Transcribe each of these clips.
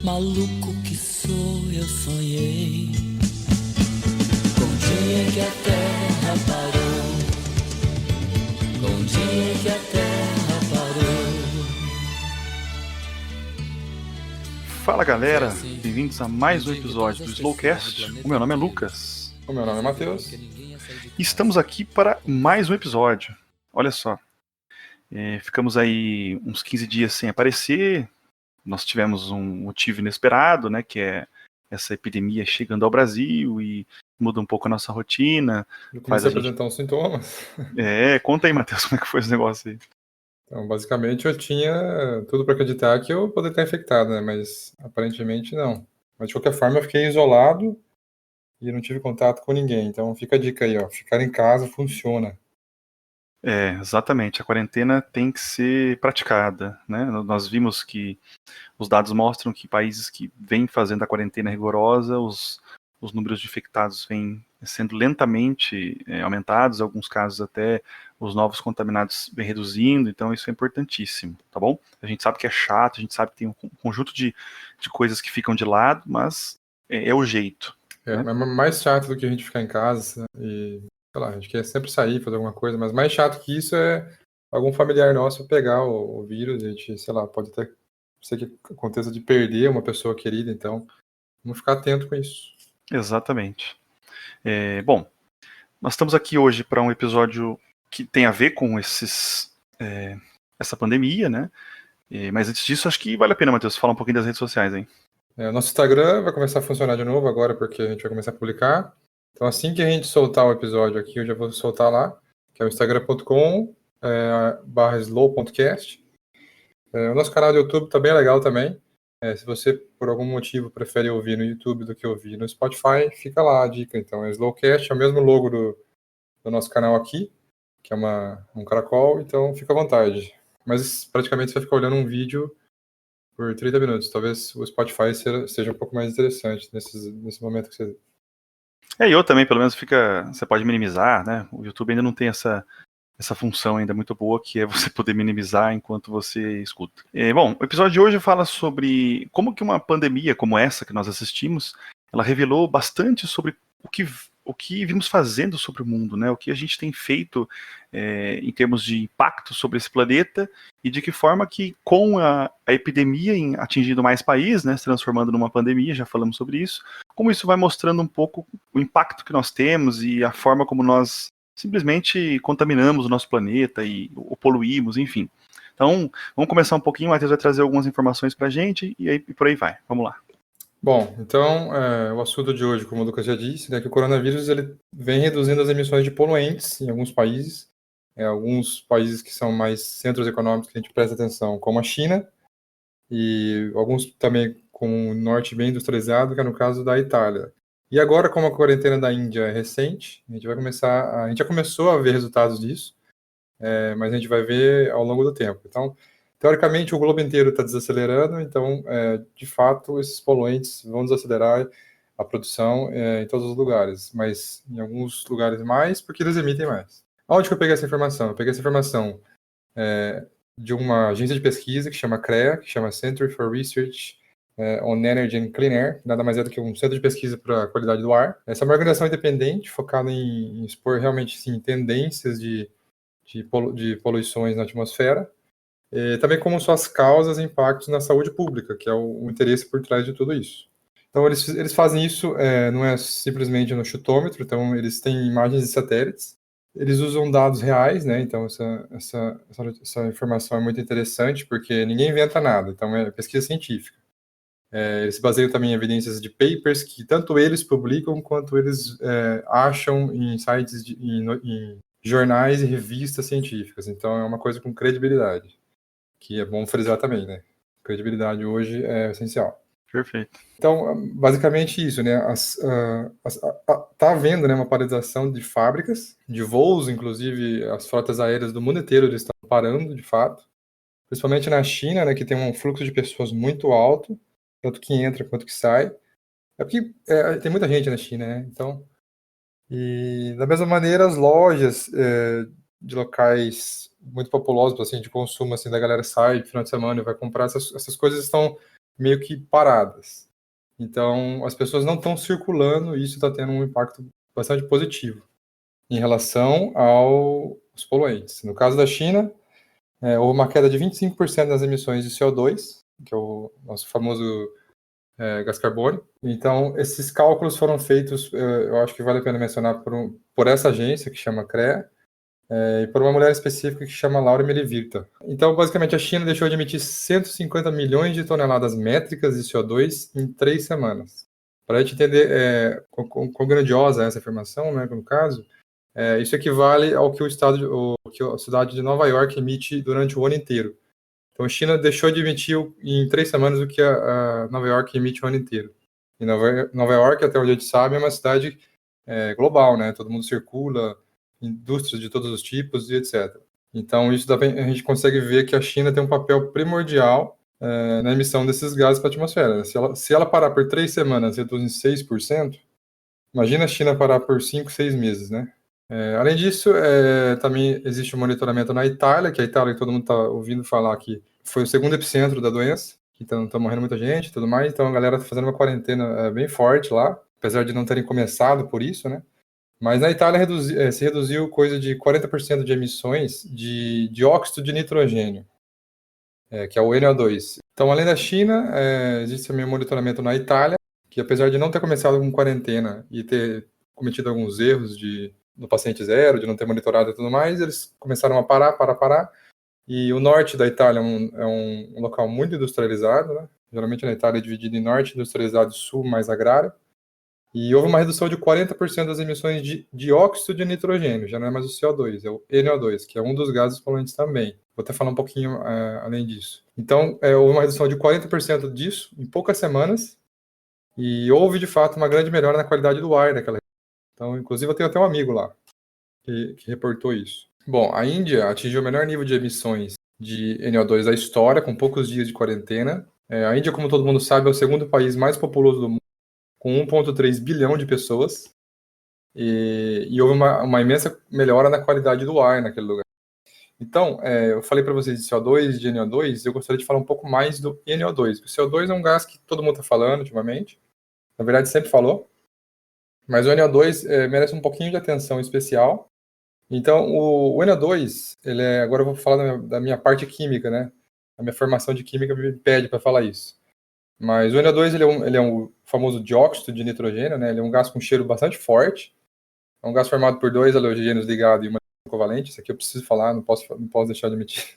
Maluco que sou, eu sonhei com o dia que a terra parou, com o dia que a terra parou. Fala galera, bem-vindos a mais um episódio do Slowcast. O meu nome é Lucas. O meu nome é Matheus. E estamos aqui para mais um episódio. Olha só, ficamos aí uns 15 dias sem aparecer. Nós tivemos um motivo inesperado, né, que é essa epidemia chegando ao Brasil e muda um pouco a nossa rotina. Eu comecei a apresentar uns sintomas. Conta aí, Matheus, como é que foi esse negócio aí? Então, basicamente, eu tinha tudo para acreditar que eu poderia estar infectado, né? Mas aparentemente não. Mas de qualquer forma, eu fiquei isolado e não tive contato com ninguém. Então fica a dica aí, ó. Ficar em casa funciona. Exatamente. A quarentena tem que ser praticada, né? Nós vimos que os dados mostram que países que vêm fazendo a quarentena rigorosa, os números de infectados vêm sendo lentamente aumentados, em alguns casos até os novos contaminados vêm reduzindo, então isso é importantíssimo, tá bom? A gente sabe que é chato, a gente sabe que tem um conjunto de coisas que ficam de lado, mas é o jeito. Né? Mas mais chato do que a gente ficar em casa e, sei lá, a gente quer sempre sair, fazer alguma coisa, mas mais chato que isso é algum familiar nosso pegar o vírus, a gente, sei lá, pode até ser que aconteça de perder uma pessoa querida, então vamos ficar atento com isso. Exatamente. Bom, nós estamos aqui hoje para um episódio que tem a ver com essa pandemia, né? Mas antes disso, acho que vale a pena, Matheus, falar um pouquinho das redes sociais, hein? O nosso Instagram vai começar a funcionar de novo agora, porque a gente vai começar a publicar. Então, assim que a gente soltar o episódio aqui, eu já vou soltar lá, que é o instagram.com/slow.cast. O nosso canal do YouTube tá bem legal também. Se você, por algum motivo, prefere ouvir no YouTube do que ouvir no Spotify, fica lá a dica. Então, é Slowcast, é o mesmo logo do nosso canal aqui, que é um caracol, então fica à vontade. Mas praticamente você vai ficar olhando um vídeo por 30 minutos. Talvez o Spotify seja um pouco mais interessante nesse momento que você... E eu também, pelo menos, você pode minimizar, né? O YouTube ainda não tem essa função ainda muito boa, que é você poder minimizar enquanto você escuta. Bom, o episódio de hoje fala sobre como que uma pandemia como essa que nós assistimos, ela revelou bastante sobre o que vimos fazendo sobre o mundo, né? O que a gente tem feito em termos de impacto sobre esse planeta e de que forma que com a epidemia atingindo mais países, né, se transformando numa pandemia, já falamos sobre isso, como isso vai mostrando um pouco o impacto que nós temos e a forma como nós simplesmente contaminamos o nosso planeta e o poluímos, enfim. Então, vamos começar um pouquinho, o Matheus vai trazer algumas informações pra gente e por aí vai. Vamos lá. Bom, então, o assunto de hoje, como o Lucas já disse, é que o coronavírus ele vem reduzindo as emissões de poluentes em alguns países. Alguns países que são mais centros econômicos que a gente presta atenção, como a China, e alguns também com o norte bem industrializado, que é no caso da Itália. E agora, como a quarentena da Índia é recente, a gente já começou a ver resultados disso, mas a gente vai ver ao longo do tempo. Então, teoricamente, o globo inteiro está desacelerando, então, de fato, esses poluentes vão desacelerar a produção em todos os lugares, mas em alguns lugares mais, porque eles emitem mais. Onde que eu peguei essa informação? Eu peguei essa informação de uma agência de pesquisa que chama CREA, que chama Center for Research on Energy and Clean Air, que nada mais é do que um centro de pesquisa para a qualidade do ar. Essa é uma organização independente, focada em expor realmente sim, tendências de poluições na atmosfera, também como suas causas e impactos na saúde pública, que é o interesse por trás de tudo isso. Então, eles fazem isso, não é simplesmente no chutômetro, então eles têm imagens de satélites, eles usam dados reais, né? Então essa informação é muito interessante, porque ninguém inventa nada, então é pesquisa científica. Eles se baseiam também em evidências de papers que tanto eles publicam, quanto eles acham em sites, em jornais e revistas científicas. Então é uma coisa com credibilidade, que é bom frisar também, né? Credibilidade hoje é essencial. Perfeito. Então, basicamente isso, né? Tá havendo, né, uma paralisação de fábricas, de voos, inclusive as frotas aéreas do mundo inteiro eles estão parando, de fato. Principalmente na China, né, que tem um fluxo de pessoas muito alto, tanto que entra quanto que sai. É porque tem muita gente na China, né? Então, e da mesma maneira as lojas de locais muito populosos, assim, de consumo, assim, da galera sai de final de semana e vai comprar, essas coisas estão meio que paradas. Então, as pessoas não estão circulando e isso está tendo um impacto bastante positivo em relação aos poluentes. No caso da China, houve uma queda de 25% nas emissões de CO2, que é o nosso famoso gás carbônico. Então, esses cálculos foram feitos, eu acho que vale a pena mencionar, por essa agência, que chama CREA, e por uma mulher específica que chama Laura Melivirta. Então, basicamente, a China deixou de emitir 150 milhões de toneladas métricas de CO2 em 3 semanas. Para a gente entender quão grandiosa é essa afirmação, né, no caso, isso equivale ao que a cidade de Nova York emite durante o ano inteiro. Então, a China deixou de emitir em 3 semanas o que a Nova York emite o ano inteiro. E Nova York, até onde a gente sabe, é uma cidade global, né? Todo mundo circula, indústrias de todos os tipos e etc. Então, isso a gente consegue ver que a China tem um papel primordial na emissão desses gases para a atmosfera. Se ela parar por 3 semanas e reduz em 6%, imagina a China parar por 5, 6 meses, né? Além disso, também existe um monitoramento na Itália, que a Itália, que todo mundo está ouvindo falar que foi o segundo epicentro da doença, que está morrendo muita gente e tudo mais, então a galera está fazendo uma quarentena bem forte lá, apesar de não terem começado por isso, né? Mas na Itália se reduziu coisa de 40% de emissões de dióxido de nitrogênio, que é o NO2. Então, além da China, existe também um monitoramento na Itália, que apesar de não ter começado com quarentena e ter cometido alguns erros no paciente zero, de não ter monitorado e tudo mais, eles começaram a parar. E o norte da Itália é um local muito industrializado, né? Geralmente na Itália é dividido em norte industrializado e sul mais agrário. E houve uma redução de 40% das emissões de dióxido de nitrogênio, já não é mais o CO2, é o NO2, que é um dos gases poluentes também. Vou até falar um pouquinho além disso. Então, houve uma redução de 40% disso em poucas semanas, e houve, de fato, uma grande melhora na qualidade do ar daquela região. Então, inclusive, eu tenho até um amigo lá que reportou isso. Bom, a Índia atingiu o menor nível de emissões de NO2 da história, com poucos dias de quarentena. A Índia, como todo mundo sabe, é o segundo país mais populoso do mundo, com 1,3 bilhão de pessoas, e houve uma imensa melhora na qualidade do ar naquele lugar. Então, eu falei para vocês de CO2, de NO2, eu gostaria de falar um pouco mais do NO2. O CO2 é um gás que todo mundo está falando ultimamente, na verdade sempre falou, mas o NO2 merece um pouquinho de atenção especial. Então, o NO2, agora eu vou falar da minha parte química, né? A minha formação de química me pede para falar isso. Mas o NO2 ele é um famoso dióxido de nitrogênio, né? Ele é um gás com cheiro bastante forte. É um gás formado por 2 halogênios ligados e uma covalente. Isso aqui eu preciso falar, não posso deixar de omitir.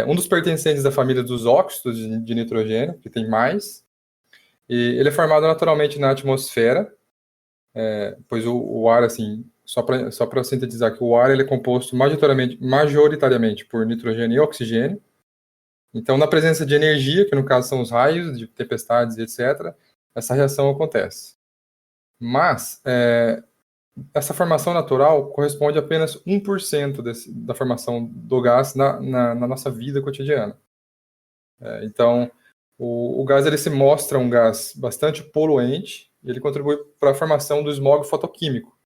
Um dos pertencentes da família dos óxidos de nitrogênio, que tem mais. E ele é formado naturalmente na atmosfera, pois o ar, assim, só para sintetizar que o ar ele é composto majoritariamente por nitrogênio e oxigênio. Então, na presença de energia, que no caso são os raios de tempestades, etc., essa reação acontece. Mas, essa formação natural corresponde a apenas 1% da formação do gás na nossa vida cotidiana. Então, o gás ele se mostra um gás bastante poluente e ele contribui para a formação do smog fotoquímico,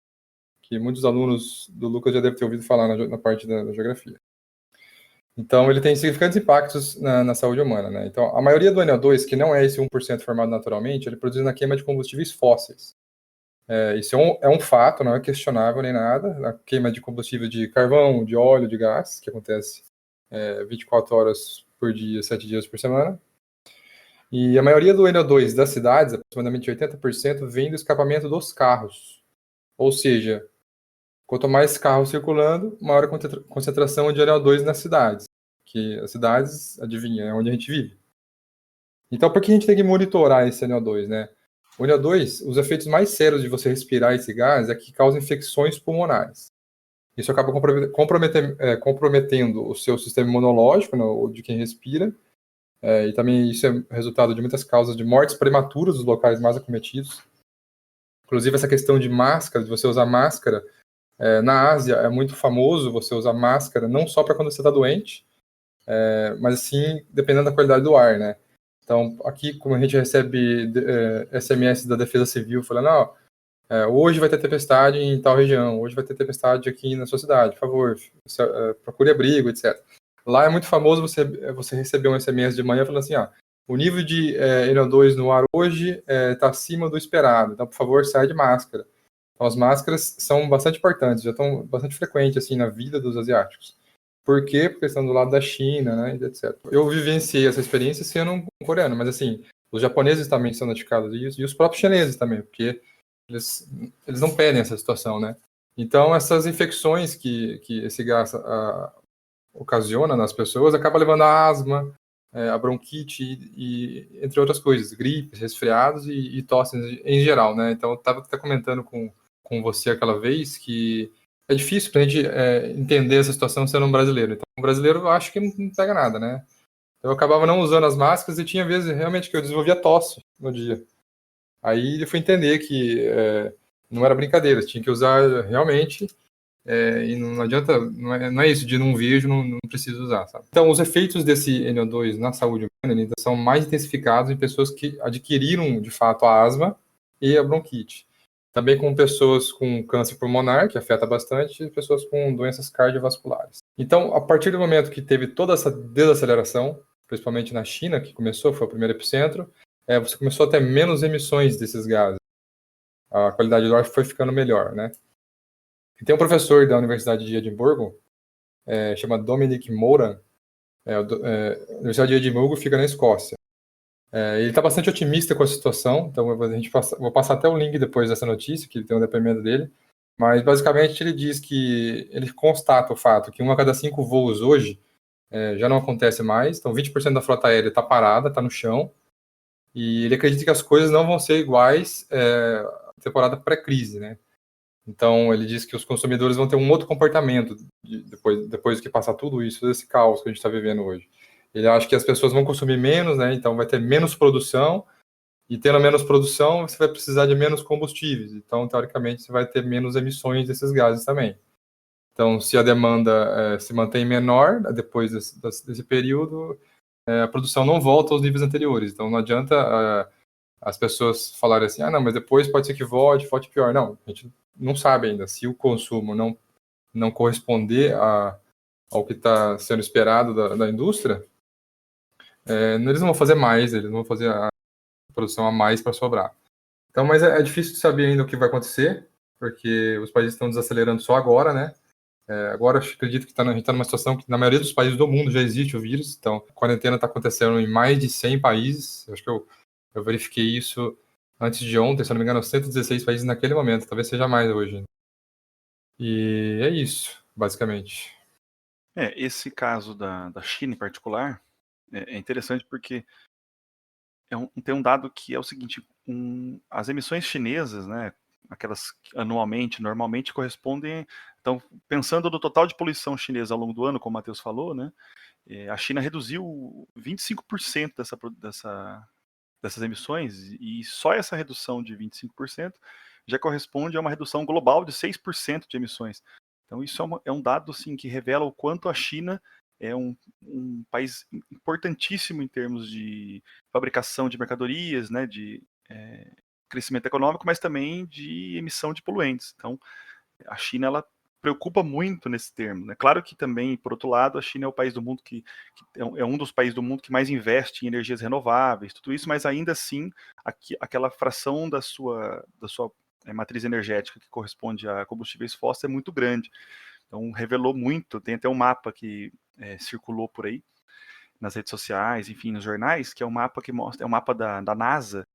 que muitos alunos do Lucas já devem ter ouvido falar na parte da geografia. Então, ele tem significantes impactos na saúde humana, né? Então, a maioria do NO2, que não é esse 1% formado naturalmente, ele é produzido na queima de combustíveis fósseis. Isso é um fato, não é questionável nem nada. A queima de combustível de carvão, de óleo, de gás, que acontece 24 horas por dia, 7 dias por semana. E a maioria do NO2 das cidades, aproximadamente 80%, vem do escapamento dos carros. Ou seja, quanto mais carros circulando, maior a concentração de NO2 nas cidades. Que as cidades, adivinha, é onde a gente vive. Então, por que a gente tem que monitorar esse NO2, né? O NO2, os efeitos mais sérios de você respirar esse gás é que causa infecções pulmonares. Isso acaba comprometendo o seu sistema imunológico, né, de quem respira, e também isso é resultado de muitas causas de mortes prematuras dos locais mais acometidos. Inclusive, essa questão de máscara, de você usar máscara, na Ásia é muito famoso você usar máscara não só para quando você está doente, mas sim dependendo da qualidade do ar, né? Então, aqui, como a gente recebe SMS da Defesa Civil falando, hoje vai ter tempestade em tal região, hoje vai ter tempestade aqui na sua cidade, por favor, procure abrigo, etc. Lá é muito famoso você receber um SMS de manhã falando assim, o nível de NO2 no ar hoje está acima do esperado, então, por favor, sai de máscara. Então, as máscaras são bastante importantes, já estão bastante frequentes assim, na vida dos asiáticos. Por quê? Porque estão do lado da China, né, etc. Eu vivenciei essa experiência sendo um coreano, mas assim, os japoneses também são notificados disso, e os próprios chineses também, porque eles não pedem essa situação, né? Então, essas infecções que esse gás ocasiona nas pessoas acaba levando a asma, a bronquite e entre outras coisas, gripes, resfriados e tosse em geral, né? Então, eu estava até comentando com você aquela vez que é difícil para a gente entender essa situação sendo um brasileiro. Então, um brasileiro eu acho que não pega nada, né? Eu acabava não usando as máscaras e tinha vezes realmente que eu desenvolvia tosse no dia. Aí ele foi entender que não era brincadeira, tinha que usar realmente, e não adianta, não é isso de não vejo, não preciso usar, sabe? Então, os efeitos desse NO2 na saúde humana ainda são mais intensificados em pessoas que adquiriram, de fato, a asma e a bronquite. Também com pessoas com câncer pulmonar, que afeta bastante, e pessoas com doenças cardiovasculares. Então, a partir do momento que teve toda essa desaceleração, principalmente na China, que começou, foi o primeiro epicentro, você começou a ter menos emissões desses gases. A qualidade do ar foi ficando melhor, né? E tem um professor da Universidade de Edimburgo, chamado Dominic Moran, a Universidade de Edimburgo fica na Escócia. Ele está bastante otimista com a situação, então vou passar até o link depois dessa notícia, que tem um depoimento dele, mas basicamente ele diz que ele constata o fato que 1 a cada 5 voos hoje já não acontece mais, então 20% da frota aérea está parada, está no chão, e ele acredita que as coisas não vão ser iguais à temporada pré-crise, né? Então, ele diz que os consumidores vão ter um outro comportamento depois que passar tudo isso, esse caos que a gente está vivendo hoje. Ele acha que as pessoas vão consumir menos, né? Então, vai ter menos produção, e tendo menos produção, você vai precisar de menos combustíveis. Então, teoricamente, você vai ter menos emissões desses gases também. Então, se a demanda se mantém menor depois desse período, a produção não volta aos níveis anteriores. Então, não adianta as pessoas falarem assim, não, mas depois pode ser que volte pior. Não, a gente não sabe ainda. Se o consumo não corresponder ao que está sendo esperado da indústria, eles não vão fazer mais, eles não vão fazer a produção a mais para sobrar. Então, mas é difícil de saber ainda o que vai acontecer, porque os países estão desacelerando só agora, né? Agora, eu acredito que a gente está numa situação que na maioria dos países do mundo já existe o vírus, então a quarentena está acontecendo em mais de 100 países, eu acho que eu verifiquei isso antes de ontem, se eu não me engano, 116 países naquele momento, talvez seja mais hoje. E é isso, basicamente. Esse caso da China em particular é interessante porque tem um dado que é o seguinte, as emissões chinesas, né, aquelas que normalmente correspondem, então, pensando no total de poluição chinesa ao longo do ano, como o Matheus falou, né, a China reduziu 25% dessas emissões, e só essa redução de 25% já corresponde a uma redução global de 6% de emissões. Então, isso é um dado assim, que revela o quanto a China é um país importantíssimo em termos de fabricação de mercadorias, né, de crescimento econômico, mas também de emissão de poluentes. Então, a China ela preocupa muito nesse termo, né? Claro que também, por outro lado, a China é o país do mundo que é um dos países do mundo que mais investe em energias renováveis, tudo isso, mas ainda assim, aquela fração da sua matriz energética que corresponde a combustíveis fósseis é muito grande. Então, revelou muito. Tem até um mapa que circulou por aí nas redes sociais, enfim, nos jornais, que é um mapa que mostra, é um mapa da NASA,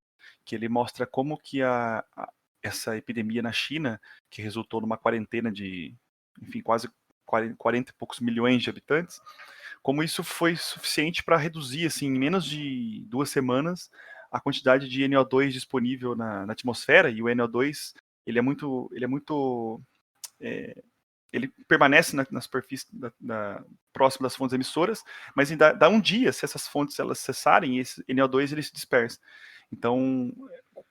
que ele mostra como que essa epidemia na China, que resultou numa quarentena de, enfim, quase 40 e poucos milhões de habitantes, como isso foi suficiente para reduzir, assim, em menos de 2 semanas, a quantidade de NO2 disponível na atmosfera. E o NO2, ele permanece na superfície próximo das fontes emissoras, mas dá um dia, se essas fontes elas cessarem, esse NO2 ele se dispersa. Então,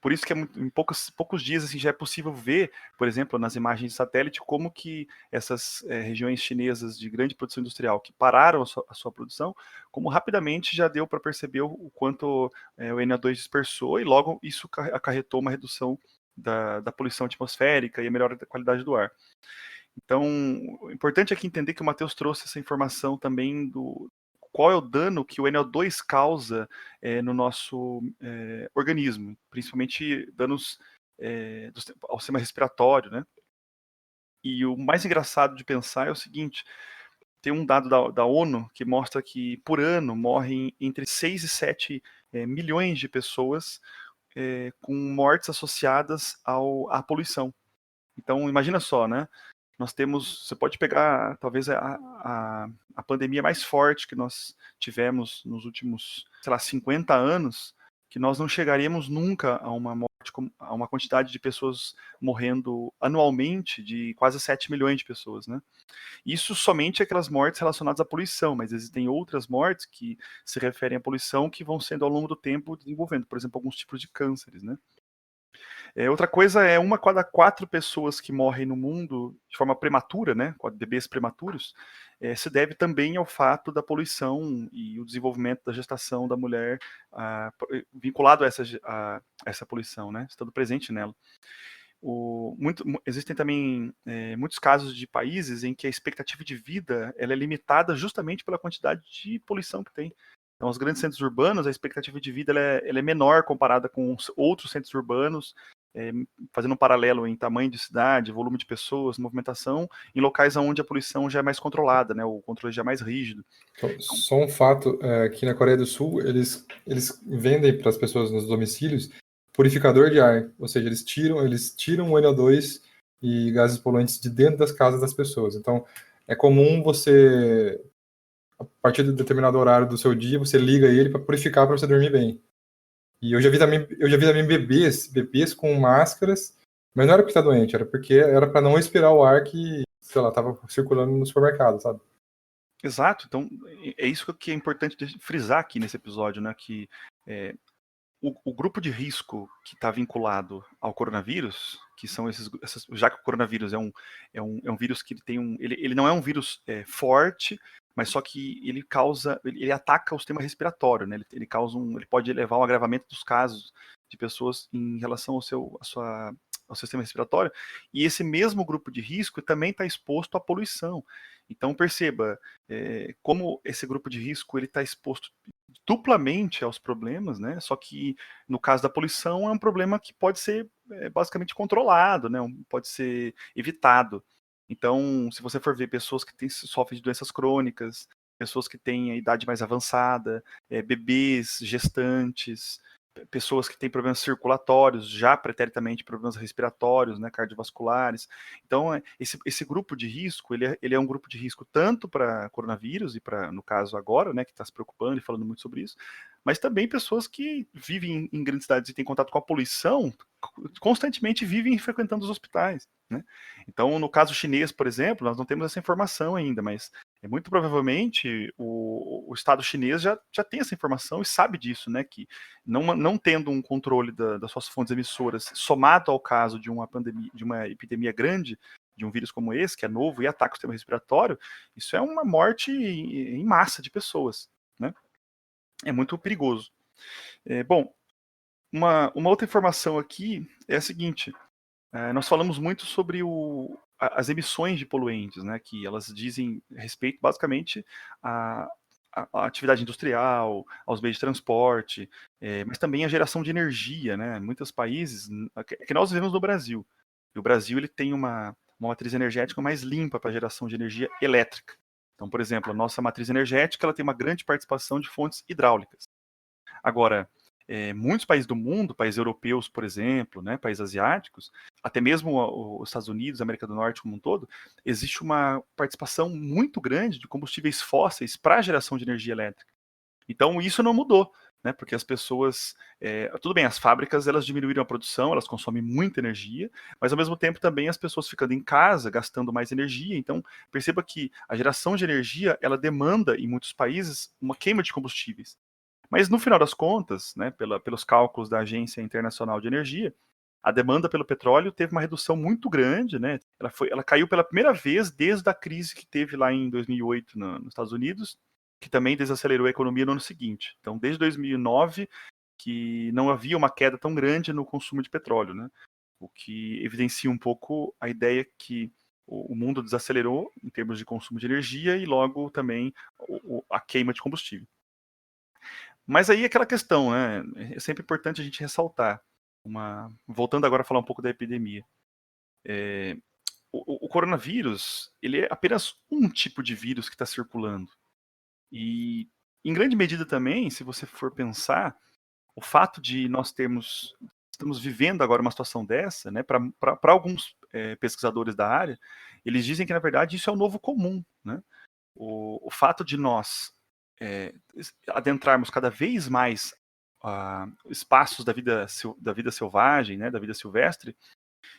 por isso que em poucos dias assim, já é possível ver, por exemplo, nas imagens de satélite, como que essas regiões chinesas de grande produção industrial que pararam a sua produção, como rapidamente já deu para perceber o quanto o NO2 dispersou, e logo isso acarretou uma redução da poluição atmosférica e a melhora da qualidade do ar. Então, o importante aqui é entender que o Matheus trouxe essa informação também do qual é o dano que o NO2 causa no nosso organismo, principalmente danos ao sistema respiratório, né? E o mais engraçado de pensar é o seguinte: tem um dado da ONU que mostra que por ano morrem entre 6 e 7 milhões de pessoas com mortes associadas à poluição. Então, imagina só, né? Você pode pegar talvez a pandemia mais forte que nós tivemos nos últimos, sei lá, 50 anos, que nós não chegaríamos nunca a uma morte, a uma quantidade de pessoas morrendo anualmente de quase 7 milhões de pessoas, né? Isso somente aquelas mortes relacionadas à poluição, mas existem outras mortes que se referem à poluição que vão sendo ao longo do tempo desenvolvendo, por exemplo, alguns tipos de cânceres, né? Outra coisa é 1 a cada 4 pessoas que morrem no mundo de forma prematura, né, com bebês prematuros, se deve também ao fato da poluição e o desenvolvimento da gestação da mulher vinculado a essa poluição, né, estando presente nela. Existem também muitos casos de países em que a expectativa de vida ela é limitada justamente pela quantidade de poluição que tem. Então, os grandes centros urbanos, a expectativa de vida ela é menor comparada com outros centros urbanos, fazendo um paralelo em tamanho de cidade, volume de pessoas, movimentação, em locais onde a poluição já é mais controlada, né, o controle já é mais rígido. Só um fato, aqui na Coreia do Sul, eles vendem para as pessoas nos domicílios purificador de ar, ou seja, eles tiram o NO2 e gases poluentes de dentro das casas das pessoas. Então, é comum você, a partir de determinado horário do seu dia, você liga ele para purificar para você dormir bem. E eu já vi também bebês com máscaras, mas não era porque tá doente, era porque era para não respirar o ar que, sei lá, tava circulando no supermercado, sabe? Exato, então é isso que é importante frisar aqui nesse episódio, né, que o grupo de risco que está vinculado ao coronavírus, que são já que o coronavírus é um vírus que ele não é um vírus forte, mas só que ele ataca o sistema respiratório, né? Ele pode levar ao agravamento dos casos de pessoas em relação ao seu sistema respiratório, e esse mesmo grupo de risco também está exposto à poluição. Então perceba como esse grupo de risco ele está exposto duplamente aos problemas, né? Só que no caso da poluição é um problema que pode ser basicamente controlado, né? Pode ser evitado. Então, se você for ver pessoas que sofrem de doenças crônicas, pessoas que têm a idade mais avançada, bebês, gestantes, pessoas que têm problemas circulatórios, já preternamente problemas respiratórios, né, cardiovasculares. Então, esse grupo de risco, ele é um grupo de risco tanto para coronavírus e para, no caso agora, né, que está se preocupando e falando muito sobre isso, mas também pessoas que vivem em grandes cidades e têm contato com a poluição, constantemente vivem frequentando os hospitais, né? Então, no caso chinês, por exemplo, nós não temos essa informação ainda, mas muito provavelmente o Estado chinês já tem essa informação e sabe disso, né? Que não tendo um controle das suas fontes emissoras, somado ao caso de uma pandemia, de uma epidemia grande, de um vírus como esse, que é novo e ataca o sistema respiratório, isso é uma morte em massa de pessoas, né? É muito perigoso. Bom, uma outra informação aqui é a seguinte: nós falamos muito sobre as emissões de poluentes, né, que elas dizem respeito basicamente à atividade industrial, aos meios de transporte, mas também à geração de energia, né? Muitos países, que nós vivemos no Brasil, e o Brasil ele tem uma matriz energética mais limpa para a geração de energia elétrica. Então, por exemplo, a nossa matriz energética ela tem uma grande participação de fontes hidráulicas. Agora, muitos países do mundo, países europeus, por exemplo, né, países asiáticos, até mesmo os Estados Unidos, a América do Norte como um todo, existe uma participação muito grande de combustíveis fósseis para a geração de energia elétrica. Então, isso não mudou, né, porque as pessoas... tudo bem, as fábricas elas diminuíram a produção, elas consomem muita energia, mas ao mesmo tempo também as pessoas ficando em casa, gastando mais energia. Então, perceba que a geração de energia, ela demanda, em muitos países, uma queima de combustíveis. Mas no final das contas, né, pelos cálculos da Agência Internacional de Energia, a demanda pelo petróleo teve uma redução muito grande, né? Ela caiu pela primeira vez desde a crise que teve lá em 2008 nos Estados Unidos, que também desacelerou a economia no ano seguinte. Então, desde 2009, que não havia uma queda tão grande no consumo de petróleo, né? O que evidencia um pouco a ideia que o mundo desacelerou em termos de consumo de energia e logo também a queima de combustível. Mas aí aquela questão, né? É sempre importante a gente ressaltar. Voltando agora a falar um pouco da epidemia. O coronavírus, ele é apenas um tipo de vírus que está circulando. E, em grande medida também, se você for pensar, o fato de nós estamos vivendo agora uma situação dessa, né, para alguns pesquisadores da área, eles dizem que, na verdade, isso é o novo comum, né? O fato de nós adentrarmos cada vez mais espaços da vida selvagem, né, da vida silvestre,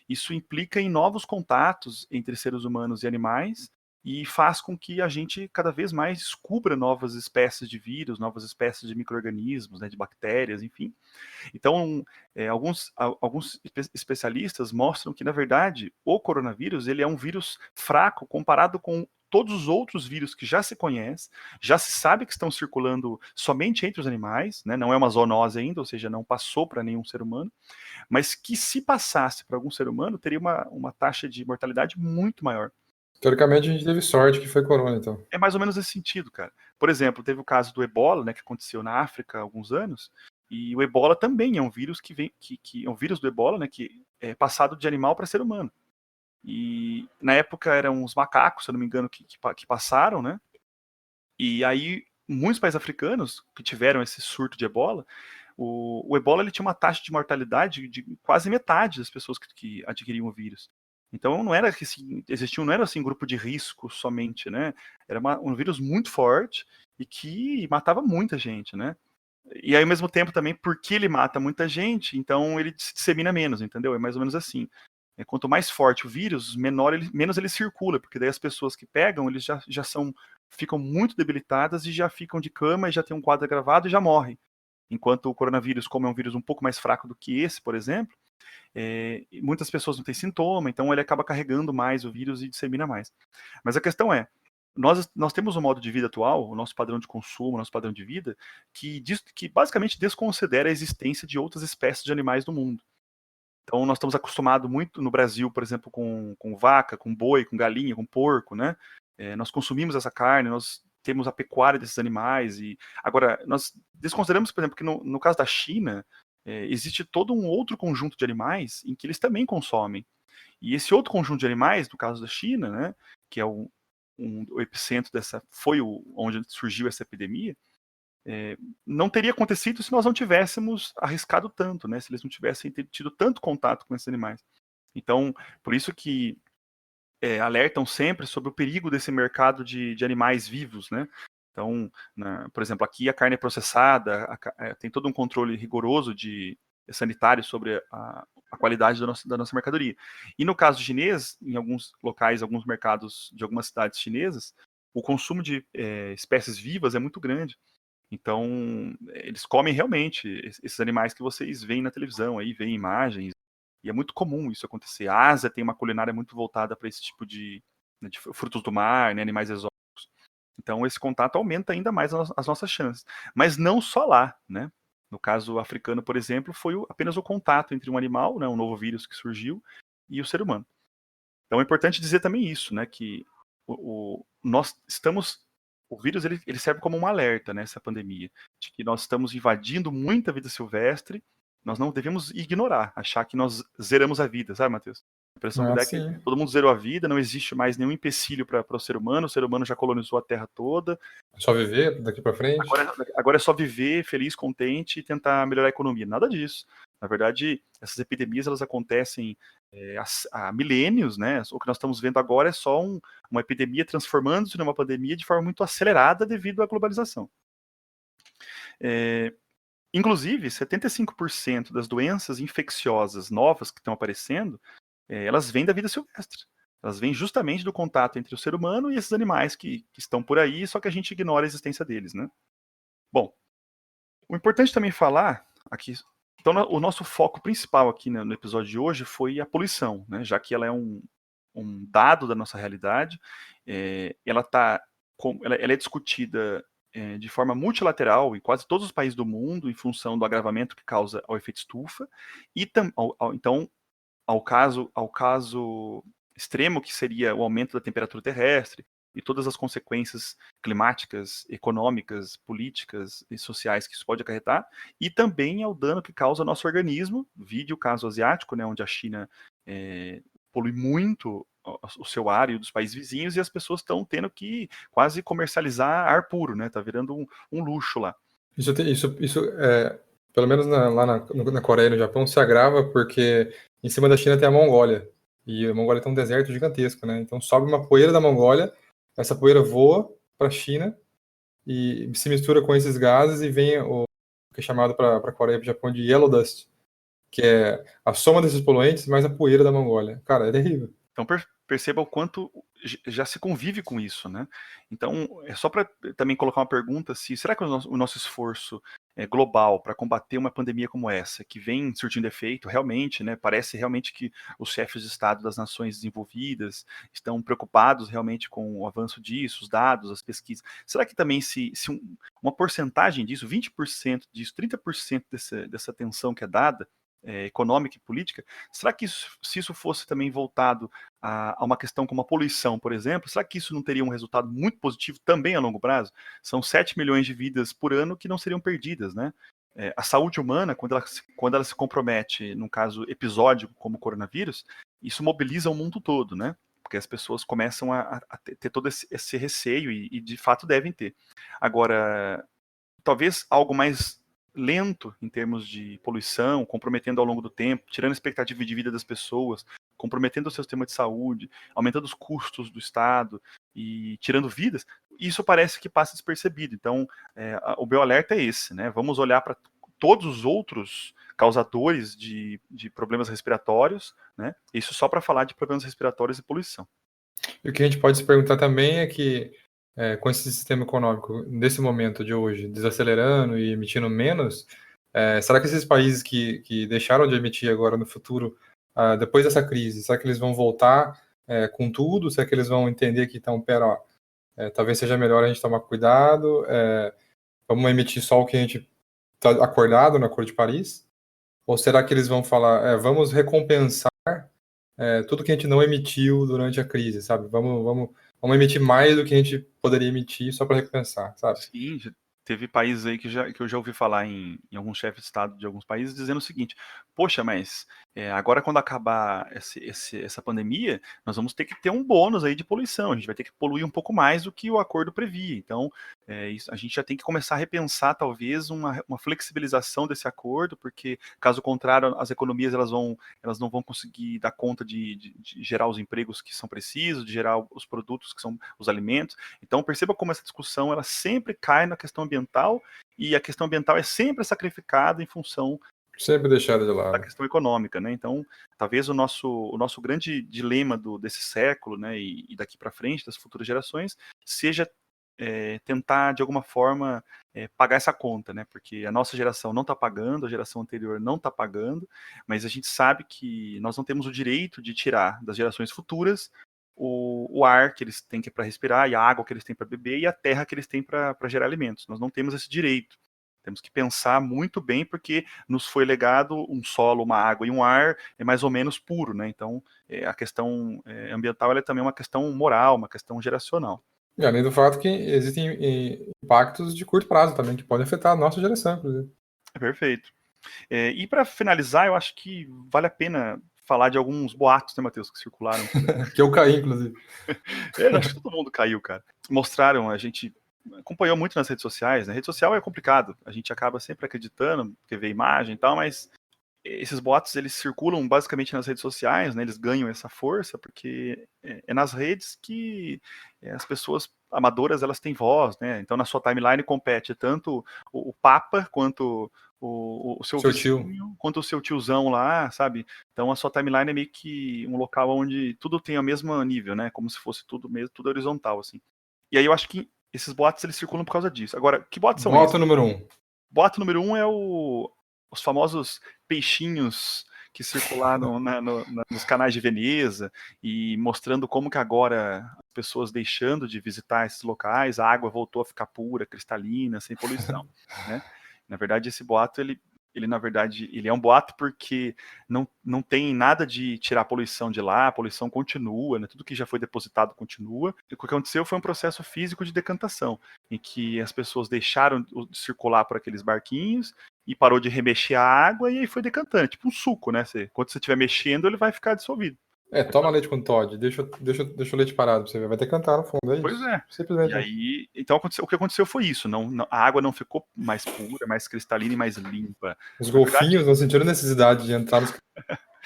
isso implica em novos contatos entre seres humanos e animais e faz com que a gente cada vez mais descubra novas espécies de vírus, novas espécies de micro-organismos, né, de bactérias, enfim. Então, alguns especialistas mostram que, na verdade, o coronavírus ele é um vírus fraco comparado com todos os outros vírus que já se conhece, já se sabe que estão circulando somente entre os animais, né, não é uma zoonose ainda, ou seja, não passou para nenhum ser humano, mas que se passasse para algum ser humano, teria uma taxa de mortalidade muito maior. Teoricamente, a gente teve sorte que foi corona, então. É mais ou menos esse sentido, cara. Por exemplo, teve o caso do ebola, né, que aconteceu na África há alguns anos, e o ebola também é um vírus que é um vírus do ebola, né, que é passado de animal para ser humano. E na época eram os macacos, se eu não me engano, que passaram, né? E aí muitos países africanos que tiveram esse surto de ebola, o ebola ele tinha uma taxa de mortalidade de quase metade das pessoas que adquiriam o vírus. Então não era que assim, não era assim grupo de risco somente, né? Era um vírus muito forte e que matava muita gente, né? E aí ao mesmo tempo também, porque ele mata muita gente, então ele se dissemina menos, entendeu? É mais ou menos assim. Quanto mais forte o vírus, menos ele circula, porque daí as pessoas que pegam, eles ficam muito debilitadas e já ficam de cama e já tem um quadro agravado e já morrem. Enquanto o coronavírus, como é um vírus um pouco mais fraco do que esse, por exemplo, muitas pessoas não têm sintoma, então ele acaba carregando mais o vírus e dissemina mais. Mas a questão é, nós temos um modo de vida atual, o nosso padrão de consumo, o nosso padrão de vida, que basicamente desconsidera a existência de outras espécies de animais no mundo. Então nós estamos acostumados muito no Brasil, por exemplo, com vaca, com boi, com galinha, com porco, né? Nós consumimos essa carne, nós temos a pecuária desses animais. E agora, nós desconsideramos, por exemplo, que no caso da China, existe todo um outro conjunto de animais em que eles também consomem. E esse outro conjunto de animais, no caso da China, né, que é o epicentro foi onde surgiu essa epidemia, não teria acontecido se nós não tivéssemos arriscado tanto, né, se eles não tivessem tido tanto contato com esses animais. Então, por isso que alertam sempre sobre o perigo desse mercado de animais vivos, né? Então, por exemplo, aqui a carne é processada, tem todo um controle rigoroso sanitário sobre a qualidade da nossa mercadoria. E no caso chinês, em alguns locais, alguns mercados de algumas cidades chinesas, o consumo de espécies vivas é muito grande. Então, eles comem realmente esses animais que vocês veem na televisão, aí veem imagens, e é muito comum isso acontecer. A Ásia tem uma culinária muito voltada para esse tipo de frutos do mar, né, animais exóticos. Então, esse contato aumenta ainda mais as nossas chances. Mas não só lá, né? No caso africano, por exemplo, foi apenas o contato entre um animal, né, um novo vírus que surgiu, e o ser humano. Então, é importante dizer também isso, né, que nós estamos... O vírus ele serve como um alerta nessa pandemia, de que nós estamos invadindo muita vida silvestre. Nós não devemos ignorar, achar que nós zeramos a vida, sabe, Matheus? A impressão que dá é que todo mundo zerou a vida, não existe mais nenhum empecilho para o ser humano já colonizou a Terra toda. É só viver daqui para frente? Agora é só viver feliz, contente e tentar melhorar a economia. Nada disso. Na verdade, essas epidemias elas acontecem há milênios, né? O que nós estamos vendo agora é só uma epidemia transformando-se numa pandemia de forma muito acelerada devido à globalização. Inclusive, 75% das doenças infecciosas novas que estão aparecendo, elas vêm da vida silvestre. Elas vêm justamente do contato entre o ser humano e esses animais que estão por aí, só que a gente ignora a existência deles, né? Bom, o importante também falar aqui... Então, o nosso foco principal aqui no episódio de hoje foi a poluição, né? Já que ela é um dado da nossa realidade, ela é discutida de forma multilateral em quase todos os países do mundo, em função do agravamento que causa ao efeito estufa, e então, ao caso extremo, que seria o aumento da temperatura terrestre e todas as consequências climáticas, econômicas, políticas e sociais que isso pode acarretar, e também ao dano que causa ao nosso organismo, vide o caso asiático, né, onde a China polui muito o seu ar e o dos países vizinhos, e as pessoas estão tendo que quase comercializar ar puro, né? Tá virando um luxo lá. Isso pelo menos lá na Coreia e no Japão, se agrava porque em cima da China tem a Mongólia. E a Mongólia tem um deserto gigantesco, né? Então sobe uma poeira da Mongólia, essa poeira voa para a China e se mistura com esses gases e vem o que é chamado para a Coreia e para o Japão de Yellow Dust, que é a soma desses poluentes mais a poeira da Mongólia. Cara, é terrível. Então perceba o quanto já se convive com isso, né? Então, é só para também colocar uma pergunta, será que o nosso esforço global para combater uma pandemia como essa, que vem surtindo efeito, realmente, né? Parece realmente que os chefes de Estado das nações desenvolvidas estão preocupados realmente com o avanço disso, os dados, as pesquisas. Será que também se uma porcentagem disso, 20% disso, 30% dessa atenção que é dada, econômica e política, será que se isso fosse também voltado a uma questão como a poluição, por exemplo, será que isso não teria um resultado muito positivo também a longo prazo? São 7 milhões de vidas por ano que não seriam perdidas, né? A saúde humana, quando ela se compromete, num caso episódico como o coronavírus, isso mobiliza o mundo todo, né? Porque as pessoas começam a ter todo esse receio e de fato devem ter. Agora, talvez algo mais lento em termos de poluição, comprometendo ao longo do tempo, tirando a expectativa de vida das pessoas, comprometendo o seu sistema de saúde, aumentando os custos do Estado e tirando vidas, isso parece que passa despercebido. Então, o meu alerta é esse, né? Vamos olhar para todos os outros causadores de problemas respiratórios, né? Isso só para falar de problemas respiratórios e poluição. E o que a gente pode se perguntar também é que com esse sistema econômico, nesse momento de hoje, desacelerando e emitindo menos, será que esses países que deixaram de emitir agora no futuro, depois dessa crise, será que eles vão voltar com tudo? Será que eles vão entender que, então, talvez seja melhor a gente tomar cuidado, vamos emitir só o que a gente está acordado no Acordo de Paris? Ou será que eles vão falar, vamos recompensar tudo que a gente não emitiu durante a crise, sabe? Vamos emitir mais do que a gente poderia emitir só para recompensar, sabe? Sim, teve países aí que eu já ouvi falar em alguns chefes de Estado de alguns países dizendo o seguinte: poxa, mas agora quando acabar essa pandemia, nós vamos ter que ter um bônus aí de poluição, a gente vai ter que poluir um pouco mais do que o acordo previa. Então, a gente já tem que começar a repensar talvez uma flexibilização desse acordo, porque caso contrário, as economias elas não vão conseguir dar conta de gerar os empregos que são precisos, de gerar os produtos que são os alimentos. Então, perceba como essa discussão ela sempre cai na questão ambiental, e a questão ambiental é sempre sacrificada em função sempre deixada de da lado. questão econômica, né? Então, talvez o nosso grande dilema desse século, né, e daqui para frente, das futuras gerações, seja tentar, de alguma forma, pagar essa conta, né? Porque a nossa geração não está pagando, a geração anterior não está pagando, mas a gente sabe que nós não temos o direito de tirar das gerações futuras o ar que eles têm para respirar, e a água que eles têm para beber, e a terra que eles têm para gerar alimentos. Nós não temos esse direito. Temos que pensar muito bem, porque nos foi legado um solo, uma água e um ar mais ou menos puro, né? Então, a questão ambiental ela é também uma questão moral, uma questão geracional. E além do fato que existem impactos de curto prazo também, que podem afetar a nossa geração, inclusive. Perfeito. E para finalizar, eu acho que vale a pena falar de alguns boatos, né, Matheus, que circularam. Que eu caí, inclusive. Acho que todo mundo caiu, cara. Mostraram, a gente acompanhou muito nas redes sociais, né? Rede social é complicado, a gente acaba sempre acreditando, porque vê imagem e tal, mas esses boatos, eles circulam basicamente nas redes sociais, né? Eles ganham essa força, porque é nas redes que as pessoas amadoras, elas têm voz, né? Então, na sua timeline compete tanto o Papa, quanto o seu vizinho, quanto o seu tiozão lá, sabe? Então, a sua timeline é meio que um local onde tudo tem o mesmo nível, né? Como se fosse tudo horizontal, assim. E aí eu acho que esses boatos, eles circulam por causa disso. Agora, que boatos são esses? Boato número 1. Boato número 1 é os famosos peixinhos que circularam nos canais de Veneza, e mostrando como que agora as pessoas deixando de visitar esses locais, a água voltou a ficar pura, cristalina, sem poluição, né? Na verdade, esse boato ele ele na verdade, ele é um boato porque não tem nada de tirar a poluição de lá, a poluição continua, né? Tudo que já foi depositado continua. E o que aconteceu foi um processo físico de decantação, em que as pessoas deixaram de circular por aqueles barquinhos e parou de remexer a água e aí foi decantando, tipo um suco, né? Quando você estiver mexendo, ele vai ficar dissolvido. Toma leite com Todd, deixa o leite parado pra você ver, vai decantar no fundo, é Pois isso. é. Simplesmente. E aí, então o que aconteceu foi isso, a água não ficou mais pura, mais cristalina e mais limpa. Os golfinhos não sentiram necessidade de entrar nos...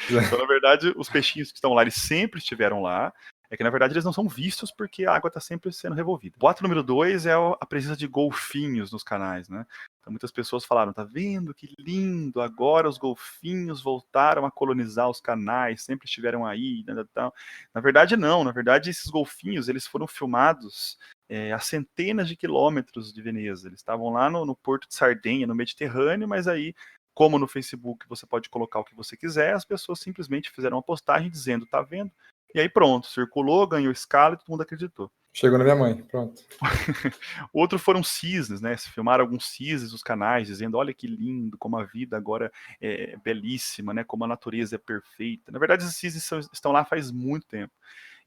Então, na verdade, os peixinhos que estão lá, eles sempre estiveram lá. É que, na verdade, eles não são vistos porque a água está sempre sendo revolvida. Boato número 2 é a presença de golfinhos nos canais, né? Então, muitas pessoas falaram, tá vendo que lindo, agora os golfinhos voltaram a colonizar os canais, sempre estiveram aí, né, tal. Na verdade, não. Na verdade, esses golfinhos, eles foram filmados a centenas de quilômetros de Veneza. Eles estavam lá no Porto de Sardenha, no Mediterrâneo, mas aí, como no Facebook você pode colocar o que você quiser, as pessoas simplesmente fizeram uma postagem dizendo, tá vendo? E aí pronto, circulou, ganhou escala e todo mundo acreditou. Chegou na minha mãe, pronto. Outro foram cisnes, né? Se filmaram alguns cisnes nos canais, dizendo, olha que lindo, como a vida agora é belíssima, né? Como a natureza é perfeita. Na verdade, esses cisnes estão lá faz muito tempo.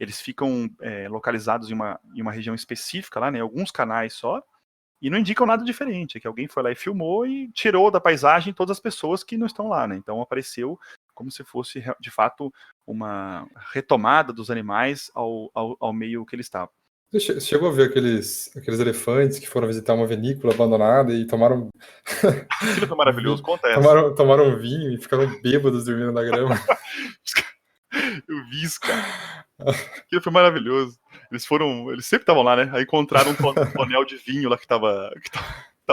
Eles ficam localizados em uma região específica lá, né? Alguns canais só, e não indicam nada diferente. É que alguém foi lá e filmou e tirou da paisagem todas as pessoas que não estão lá, né? Então apareceu como se fosse, de fato, uma retomada dos animais ao meio que eles estavam. Você chegou a ver aqueles elefantes que foram visitar uma vinícola abandonada e tomaram... Aquilo foi maravilhoso, conta essa. Tomaram vinho e ficaram bêbados dormindo na grama. Eu vi isso, cara. Aquilo foi maravilhoso. Eles sempre estavam lá, né? Aí encontraram um tonel de vinho lá que tava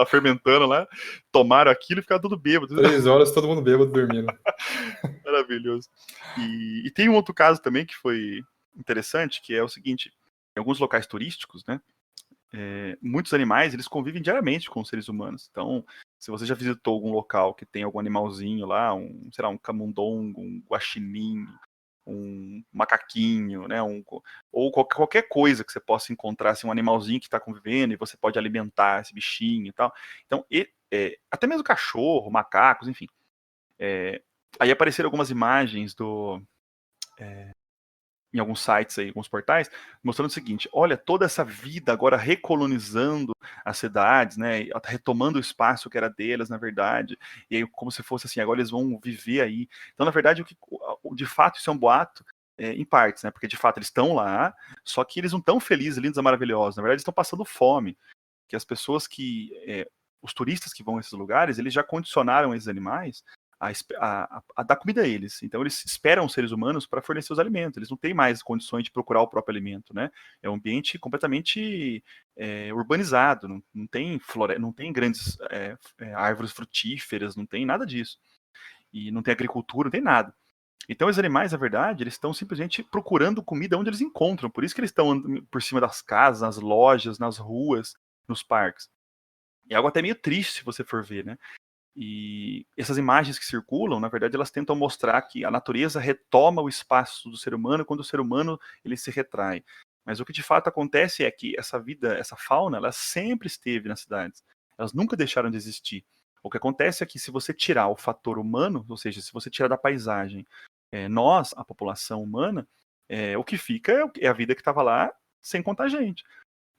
fermentando lá, tomaram aquilo e ficaram tudo bêbado. 3 horas, todo mundo bêbado dormindo. Maravilhoso. E tem um outro caso também que foi interessante, que é o seguinte, em alguns locais turísticos, né, muitos animais, eles convivem diariamente com os seres humanos. Então, se você já visitou algum local que tem algum animalzinho lá, um camundongo, um guaxinim, um macaquinho, né, ou qualquer coisa que você possa encontrar, assim, um animalzinho que está convivendo e você pode alimentar esse bichinho e tal. Então, até mesmo cachorro, macacos, enfim. Aí apareceram algumas imagens em alguns sites aí, alguns portais, mostrando o seguinte, olha, toda essa vida agora recolonizando as cidades, né, retomando o espaço que era delas, na verdade, e aí como se fosse assim, agora eles vão viver aí. Então, na verdade, de fato, isso é um boato, em partes, né, porque de fato eles estão lá, só que eles não estão felizes, lindos e maravilhosos, na verdade eles estão passando fome, que as pessoas os turistas que vão a esses lugares, eles já condicionaram esses animais a dar comida a eles. Então eles esperam os seres humanos para fornecer os alimentos. Eles não têm mais condições de procurar o próprio alimento, né? É um ambiente completamente urbanizado. Não tem não tem grandes árvores frutíferas, não tem nada disso. E não tem agricultura, não tem nada. Então os animais, na verdade, eles estão simplesmente procurando comida onde eles encontram. Por isso que eles estão andando por cima das casas, nas lojas, nas ruas, nos parques. É algo até meio triste se você for ver, né? E essas imagens que circulam, na verdade, elas tentam mostrar que a natureza retoma o espaço do ser humano quando o ser humano ele se retrai. Mas o que de fato acontece é que essa vida, essa fauna, ela sempre esteve nas cidades. Elas nunca deixaram de existir. O que acontece é que se você tirar o fator humano, ou seja, se você tirar da paisagem nós, a população humana, o que fica é a vida que estava lá sem contar gente.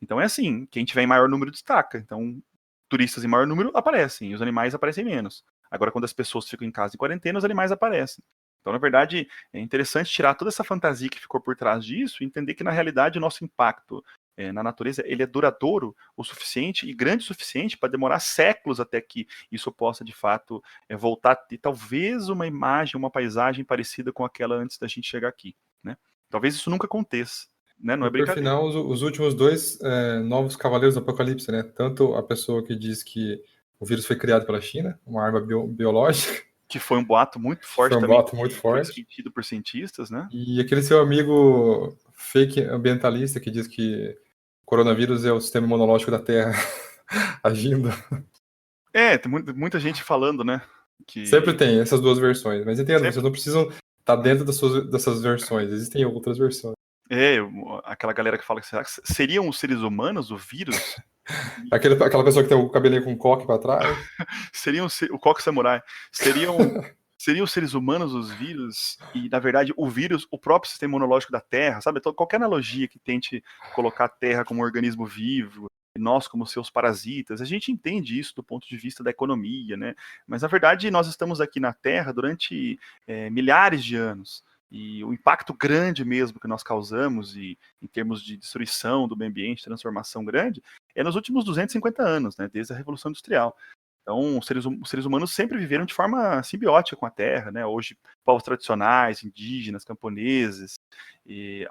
Então é assim, quem tiver em maior número destaca. Então turistas em maior número aparecem, e os animais aparecem menos. Agora, quando as pessoas ficam em casa em quarentena, os animais aparecem. Então, na verdade, é interessante tirar toda essa fantasia que ficou por trás disso e entender que, na realidade, o nosso impacto na natureza ele é duradouro o suficiente e grande o suficiente para demorar séculos até que isso possa, de fato, voltar a ter talvez uma imagem, uma paisagem parecida com aquela antes da gente chegar aqui, né? Talvez isso nunca aconteça. Né? Não é brincadeira. Por final, os últimos 2 novos cavaleiros do apocalipse, né? Tanto a pessoa que diz que o vírus foi criado pela China, uma arma biológica. Que foi um boato muito forte também. Foi um boato muito forte. Foi desmentido por cientistas, né? E aquele seu amigo fake ambientalista que diz que o coronavírus é o sistema imunológico da Terra agindo. Tem muita gente falando, né? Que... Sempre tem essas 2 versões. Mas entenda, vocês não precisam estar dentro dessas versões. Existem outras versões. Aquela galera que fala que seriam os seres humanos o vírus? Aquela pessoa que tem o cabelinho com coque para trás. Seriam o coque samurai. Seriam os seres humanos os vírus, e na verdade o vírus, o próprio sistema imunológico da Terra, sabe? Então, qualquer analogia que tente colocar a Terra como um organismo vivo, e nós como seus parasitas, a gente entende isso do ponto de vista da economia, né? Mas na verdade nós estamos aqui na Terra durante milhares de anos. E o impacto grande mesmo que nós causamos, e em termos de destruição do meio ambiente, transformação grande, é nos últimos 250 anos, né? Desde a Revolução Industrial. Então, os seres humanos sempre viveram de forma simbiótica com a Terra, né? Hoje, povos tradicionais, indígenas, camponeses, e,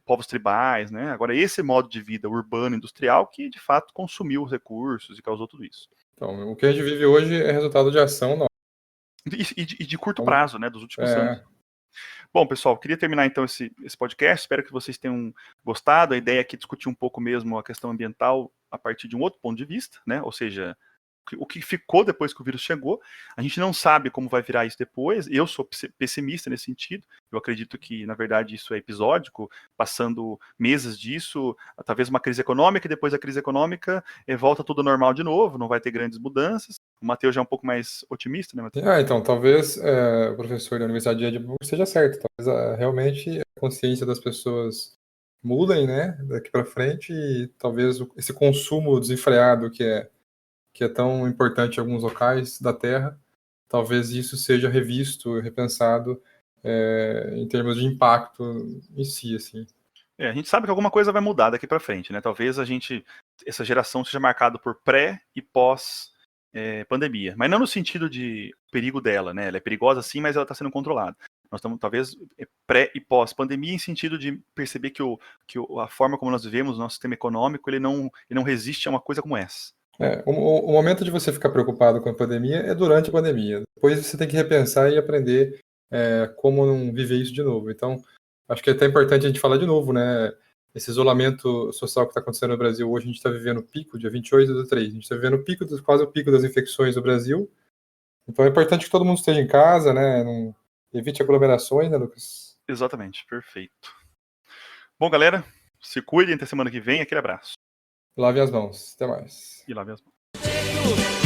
povos tribais, né? Agora, esse modo de vida urbano industrial que, de fato, consumiu os recursos e causou tudo isso. Então, o que a gente vive hoje é resultado de ação nossa. E de curto prazo, né? Dos últimos anos. Bom, pessoal, queria terminar então esse podcast. Espero que vocês tenham gostado. A ideia aqui é discutir um pouco mesmo a questão ambiental a partir de um outro ponto de vista, né? Ou seja, o que ficou depois que o vírus chegou. A gente não sabe como vai virar isso depois. Eu sou pessimista nesse sentido. Eu acredito que, na verdade, isso é episódico, passando meses disso, talvez uma crise econômica, e depois da crise econômica volta tudo normal de novo, não vai ter grandes mudanças. O Matheus já é um pouco mais otimista, né, Matheus? Então, talvez o professor da Universidade de Edimburgo seja certo. Talvez realmente a consciência das pessoas mudem, né, daqui para frente, e talvez esse consumo desenfreado que é tão importante em alguns locais da Terra, talvez isso seja revisto, repensado em termos de impacto em si, assim. A gente sabe que alguma coisa vai mudar daqui para frente, né? Talvez essa geração seja marcada por pré e pós pandemia, mas não no sentido de perigo dela, né? Ela é perigosa sim, mas ela está sendo controlada. Nós estamos talvez pré e pós pandemia em sentido de perceber que a forma como nós vivemos, o nosso sistema econômico, ele não resiste a uma coisa como essa. O momento de você ficar preocupado com a pandemia é durante a pandemia. Depois você tem que repensar e aprender como não viver isso de novo. Então, acho que é até importante a gente falar de novo, né? Esse isolamento social que está acontecendo no Brasil hoje, a gente está vivendo o pico, dia 28/3. A gente está vivendo quase o pico das infecções no Brasil. Então é importante que todo mundo esteja em casa, né? Não evite aglomerações, né, Lucas? Exatamente, perfeito. Bom, galera, se cuidem até semana que vem. Aquele abraço. Lave as mãos. Até mais. E lave as mãos.